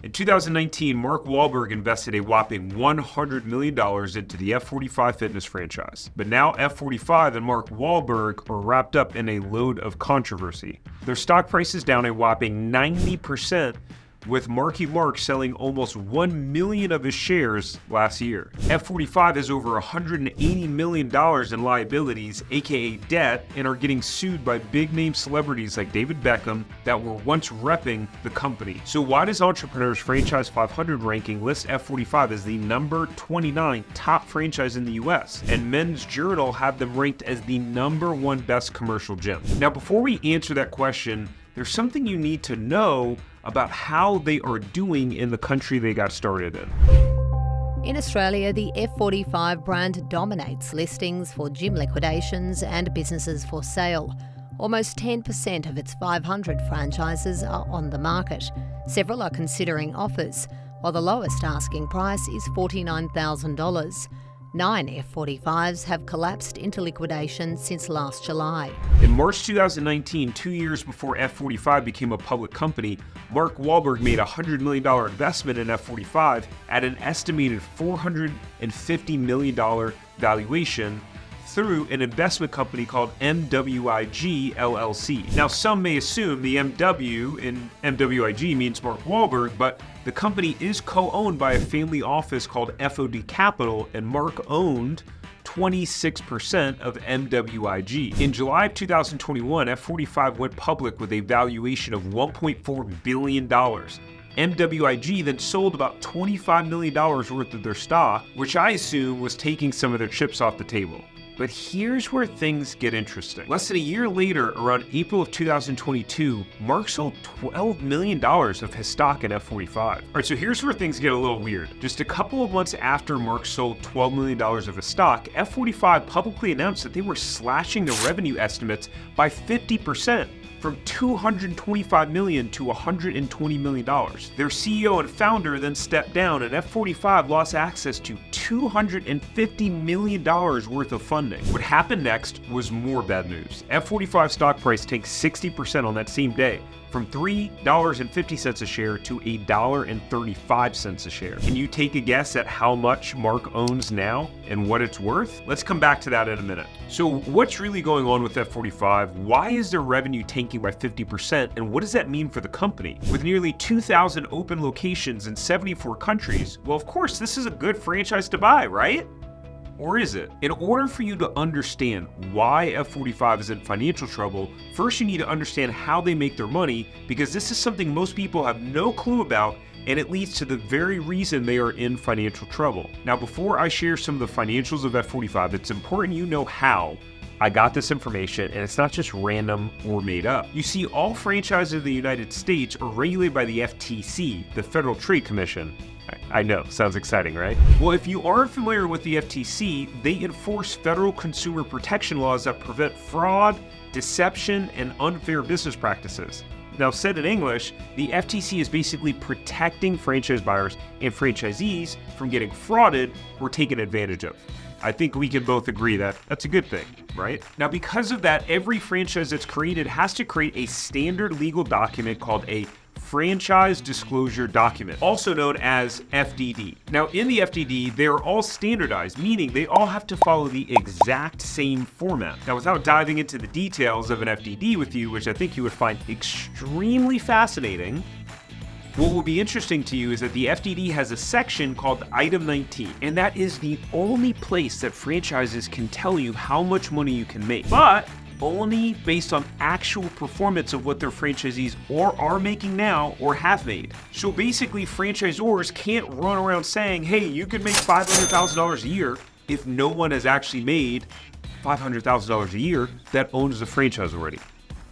In 2019, Mark Wahlberg invested a whopping $100 million into the F45 fitness franchise. But now F45 and Mark Wahlberg are wrapped up in a load of controversy. Their stock price is down a whopping 90%, with Marky Mark selling almost 1 million of his shares last year. F45 has over $180 million in liabilities, aka debt, and are getting sued by big-name celebrities like David Beckham that were once repping the company. So why does Entrepreneur's Franchise 500 ranking list F45 as the number 29 top franchise in the US? And Men's Journal have them ranked as the number 1 best commercial gym. Now, before we answer that question, there's something you need to know about how they are doing in the country they got started in. In Australia, the F45 brand dominates listings for gym liquidations and businesses for sale. Almost 10% of its 500 franchises are on the market. Several are considering offers, while the lowest asking price is $49,000. 9 F45s have collapsed into liquidation since last July. In March 2019, 2 years before F45 became a public company, Mark Wahlberg made a $100 million investment in F45 at an estimated $450 million valuation through an investment company called MWIG LLC. Now, some may assume the MW in MWIG means Mark Wahlberg, but the company is co-owned by a family office called FOD Capital, and Mark owned 26% of MWIG. In July of 2021, F45 went public with a valuation of $1.4 billion. MWIG then sold about $25 million worth of their stock, which I assume was taking some of their chips off the table. But here's where things get interesting. Less than a year later, around April of 2022, Mark sold $12 million of his stock in F45. All right, so here's where things get a little weird. Just a couple of months after Mark sold $12 million of his stock, F45 publicly announced that they were slashing their revenue estimates by 50%. From $225 million to $120 million. Their CEO and founder then stepped down, and F45 lost access to $250 million worth of funding. What happened next was more bad news. F45 stock price tanked 60% on that same day, from $3.50 a share to $1.35 a share. Can you take a guess at how much Mark owns now and what it's worth? Let's come back to that in a minute. So what's really going on with F45? Why is their revenue tanking by 50%? And what does that mean for the company? With nearly 2,000 open locations in 74 countries, well, of course, this is a good franchise to buy, right? Or is it? In order for you to understand why F45 is in financial trouble, first you need to understand how they make their money, because this is something most people have no clue about, and it leads to the very reason they are in financial trouble. Now, before I share some of the financials of F45, it's important you know how I got this information, and it's not just random or made up. You see, all franchises in the United States are regulated by the FTC, the Federal Trade Commission. I know, sounds exciting, right? Well, if you aren't familiar with the FTC, they enforce federal consumer protection laws that prevent fraud, deception, and unfair business practices. Now, said in English, the FTC is basically protecting franchise buyers and franchisees from getting frauded or taken advantage of. I think we can both agree that that's a good thing, right? Now, because of that, every franchise that's created has to create a standard legal document called a Franchise Disclosure Document, also known as FDD. Now, in the FDD, they are all standardized, meaning they all have to follow the exact same format. Now, without diving into the details of an FDD with you, which I think you would find extremely fascinating, what will be interesting to you is that the FDD has a section called Item 19, and that is the only place that franchises can tell you how much money you can make, but only based on actual performance of what their franchisees are making now or have made. So basically, franchisors can't run around saying, hey, you can make $500,000 a year if no one has actually made $500,000 a year that owns the franchise already.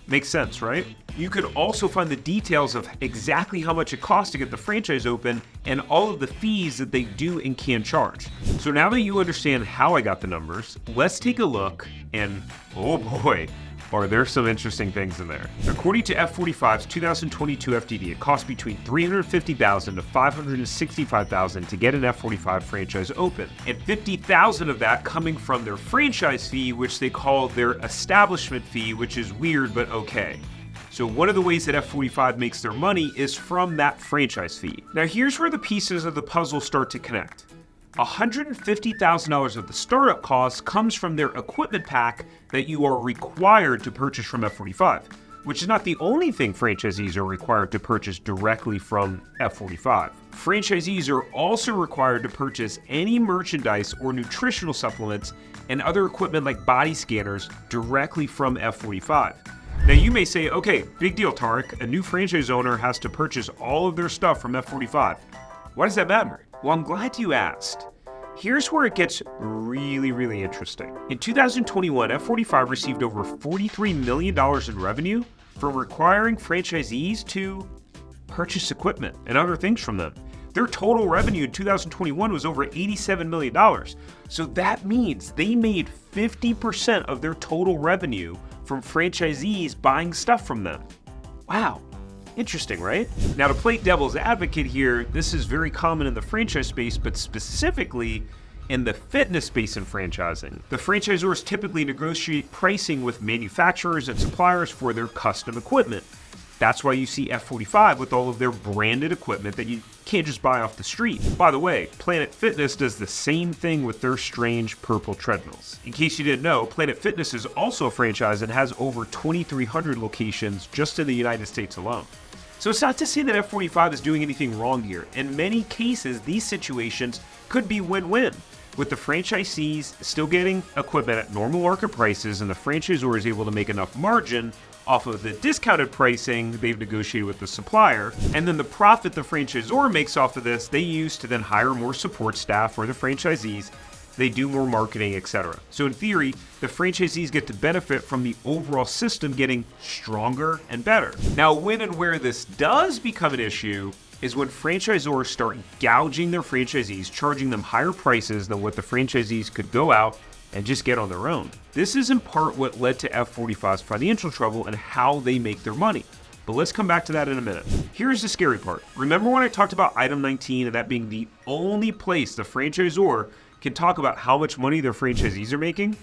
Makes sense, right? You could also find the details of exactly how much it costs to get the franchise open and all of the fees that they do and can charge. So now that you understand how I got the numbers, let's take a look, and oh boy, are there some interesting things in there. According to F45's 2022 FDD, it costs between $350,000 to $565,000 to get an F45 franchise open, and $50,000 of that coming from their franchise fee, which they call their establishment fee, which is weird but okay. So one of the ways that F45 makes their money is from that franchise fee. Now here's where the pieces of the puzzle start to connect. $150,000 of the startup cost comes from their equipment pack that you are required to purchase from F45, which is not the only thing franchisees are required to purchase directly from F45. Franchisees are also required to purchase any merchandise or nutritional supplements and other equipment like body scanners directly from F45. Now you may say, okay, big deal, Tarek, a new franchise owner has to purchase all of their stuff from F45. Why does that matter? Well, I'm glad you asked. Here's where it gets really interesting. In 2021, F45 received over $43 million in revenue from requiring franchisees to purchase equipment and other things from them. Their total revenue in 2021 was over $87 million. So that means they made 50% of their total revenue from franchisees buying stuff from them. Wow. Interesting, right? Now, to play devil's advocate here, this is very common in the franchise space, but specifically in the fitness space in franchising. The franchisors typically negotiate pricing with manufacturers and suppliers for their custom equipment. That's why you see F45 with all of their branded equipment that you can't just buy off the street. By the way, Planet Fitness does the same thing with their strange purple treadmills. In case you didn't know, Planet Fitness is also a franchise and has over 2,300 locations just in the United States alone. So it's not to say that F45 is doing anything wrong here. In many cases, these situations could be win-win, with the franchisees still getting equipment at normal market prices and the franchisor is able to make enough margin off of the discounted pricing they've negotiated with the supplier, and then the profit the franchisor makes off of this, they use to then hire more support staff for the franchisees, they do more marketing, etc. So in theory, the franchisees get to benefit from the overall system getting stronger and better. Now, when and where this does become an issue is when franchisors start gouging their franchisees, charging them higher prices than what the franchisees could go out and just get on their own. This is in part what led to F45's financial trouble and how they make their money. But let's come back to that in a minute. Here's the scary part. Remember when I talked about item 19 and that being the only place the franchisor can talk about how much money their franchisees are making?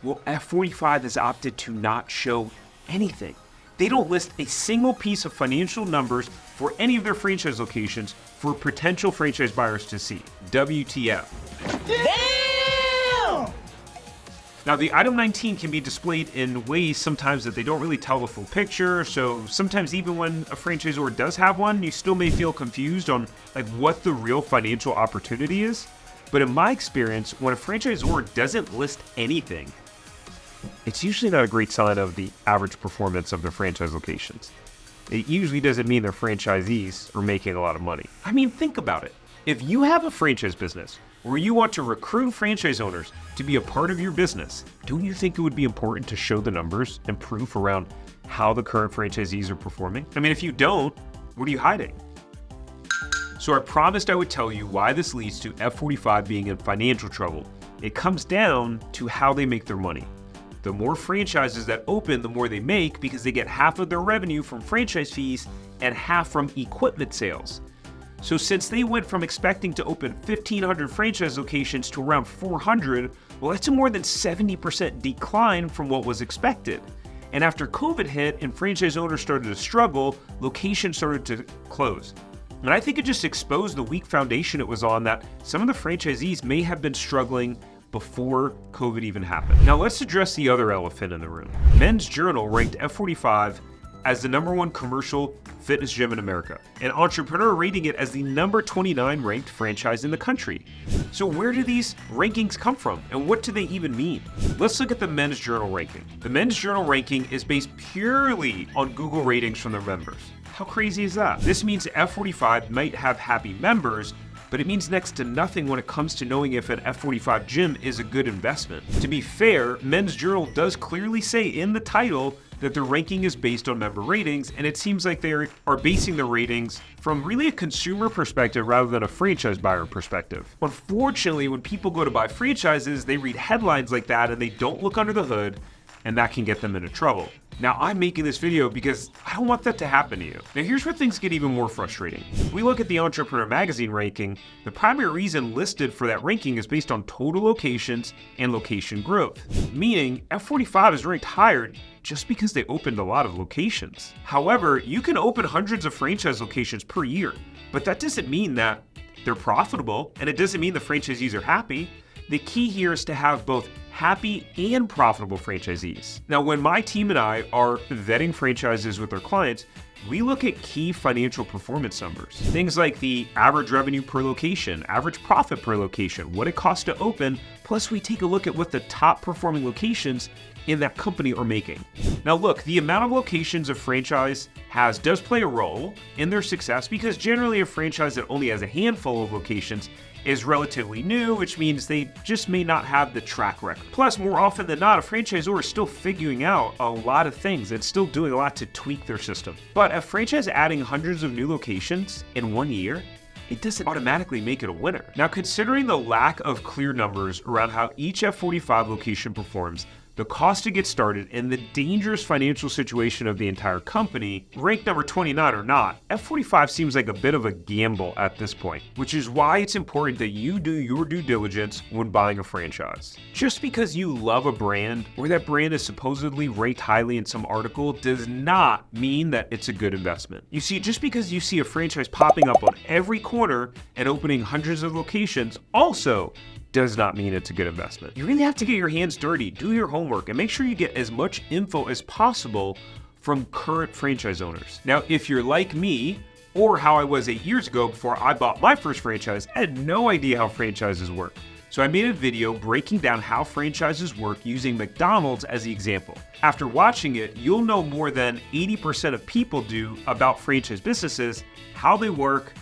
Well, F45 has opted to not show anything. They don't list a single piece of financial numbers for any of their franchise locations for potential franchise buyers to see. WTF. Damn! Now, the item 19 can be displayed in ways sometimes that they don't really tell the full picture, so sometimes even when a franchisor does have one, you still may feel confused on what the real financial opportunity is. But in my experience, when a franchisor doesn't list anything, it's usually not a great sign of the average performance of their franchise locations. It usually doesn't mean their franchisees are making a lot of money. I mean, think about it. If you have a franchise business where you want to recruit franchise owners to be a part of your business, don't you think it would be important to show the numbers and proof around how the current franchisees are performing? I mean, if you don't, what are you hiding? So I promised I would tell you why this leads to F45 being in financial trouble. It comes down to how they make their money. The more franchises that open, the more they make because they get half of their revenue from franchise fees and half from equipment sales. So since they went from expecting to open 1,500 franchise locations to around 400, well, that's a more than 70% decline from what was expected. And after COVID hit and franchise owners started to struggle, locations started to close. And I think it just exposed the weak foundation it was on that some of the franchisees may have been struggling before COVID even happened. Now let's address the other elephant in the room. Men's Journal ranked F45 as the #1 commercial fitness gym in America, and Entrepreneur rating it as the number 29 ranked franchise in the country. So where do these rankings come from, and what do they even mean? Let's look at the Men's Journal ranking. The Men's Journal ranking is based purely on Google ratings from their members. How crazy is that? This means F45 might have happy members, but it means next to nothing when it comes to knowing if an F45 gym is a good investment. To be fair, Men's Journal does clearly say in the title that their ranking is based on member ratings, and it seems like they are basing their ratings from really a consumer perspective rather than a franchise buyer perspective. Unfortunately, when people go to buy franchises, they read headlines like that and they don't look under the hood, and that can get them into trouble. Now, I'm making this video because I don't want that to happen to you. Now, here's where things get even more frustrating. If we look at the Entrepreneur Magazine ranking, the primary reason listed for that ranking is based on total locations and location growth, meaning F45 is ranked higher just because they opened a lot of locations. However, you can open hundreds of franchise locations per year, but that doesn't mean that they're profitable, and it doesn't mean the franchisees are happy. The key here is to have both happy and profitable franchisees. Now, when my team and I are vetting franchises with our clients, we look at key financial performance numbers. Things like the average revenue per location, average profit per location, what it costs to open, plus we take a look at what the top performing locations in that company are making. Now look, the amount of locations a franchise has does play a role in their success, because generally a franchise that only has a handful of locations is relatively new, which means they just may not have the track record. Plus, more often than not, a franchisor is still figuring out a lot of things and still doing a lot to tweak their system. But a franchise adding hundreds of new locations in 1 year, it doesn't automatically make it a winner. Now, considering the lack of clear numbers around how each F45 location performs, the cost to get started, and the dangerous financial situation of the entire company, ranked number 29 or not, F45 seems like a bit of a gamble at this point, which is why it's important that you do your due diligence when buying a franchise. Just because you love a brand or that brand is supposedly ranked highly in some article does not mean that it's a good investment. You see, just because you see a franchise popping up on every corner and opening hundreds of locations also does not mean it's a good investment. You really have to get your hands dirty, do your homework, and make sure you get as much info as possible from current franchise owners. Now, if you're like me, or how I was 8 years ago before I bought my first franchise, I had no idea how franchises work. So I made a video breaking down how franchises work using McDonald's as the example. After watching it, you'll know more than 80% of people do about franchise businesses, how they work,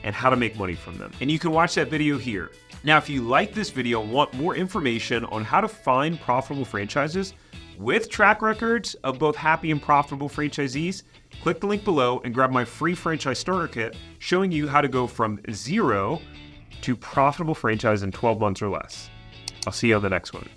and how to make money from them. And you can watch that video here. Now, if you like this video and want more information on how to find profitable franchises with track records of both happy and profitable franchisees, click the link below and grab my free franchise starter kit showing you how to go from zero to profitable franchise in 12 months or less. I'll see you on the next one.